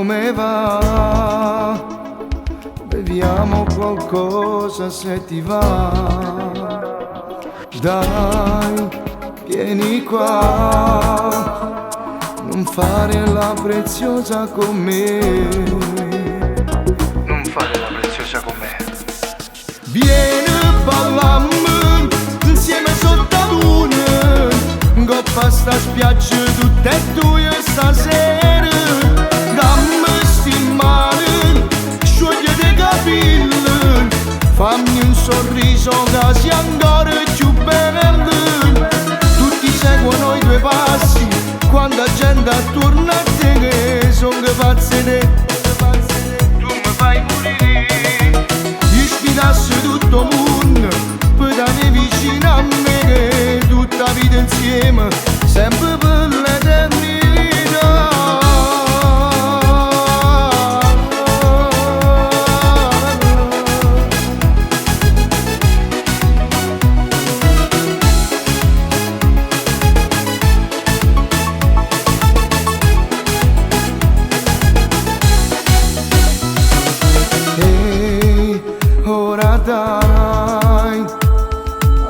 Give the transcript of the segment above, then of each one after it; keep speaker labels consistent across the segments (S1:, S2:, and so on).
S1: come va? Beviamo qualcosa se ti va. Dai, vieni qua, non fare la preziosa con me.
S2: Non fare la preziosa con me.
S1: Vieni, ballammo insieme sotto la luna, coppa sta spiaggia tutta e due stasera. Dammi sti mani, sciogliete i capelli, fammi un sorriso che sia ancora più bello. Tutti seguono i tuoi passi, quando la gente attorno a te che sono pazze te. Tu mi fai morire. Io sfidassi tutto il mondo per stare vicino a me, che tutta la vita insieme, sempre per l'eternità. Ora dai,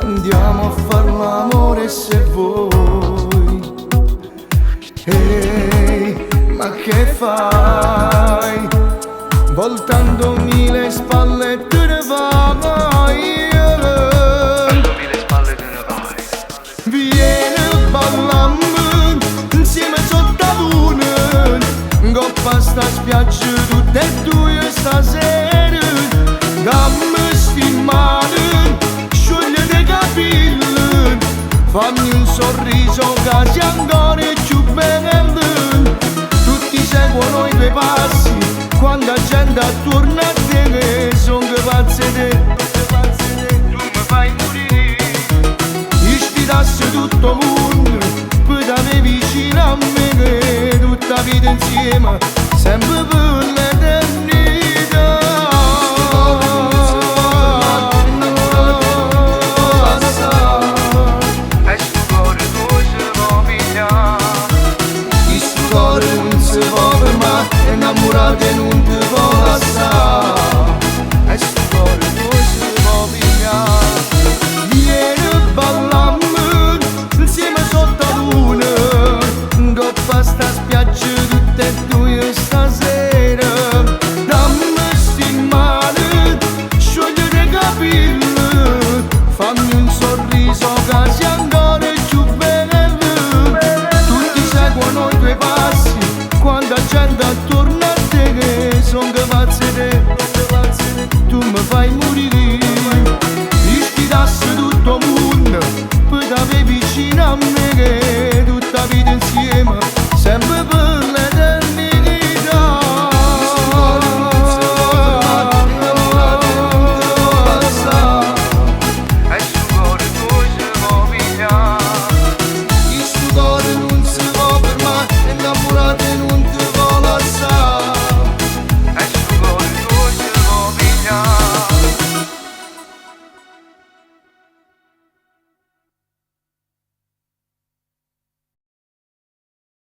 S1: andiamo a far l'amore se vuoi. Ehi, ma che fai? Voltandomi le spalle te ne vai.
S2: Voltandomi le spalle te ne vai.
S1: Vieni, ballammo insieme sotto la luna, coppa sta spiaggia tutte e due stasera. Dammi sti mani, sciogliete i capelli, fammi un sorriso che sia ancora più bello. Tutti seguono i tuoi passi, quando la gente attorno a te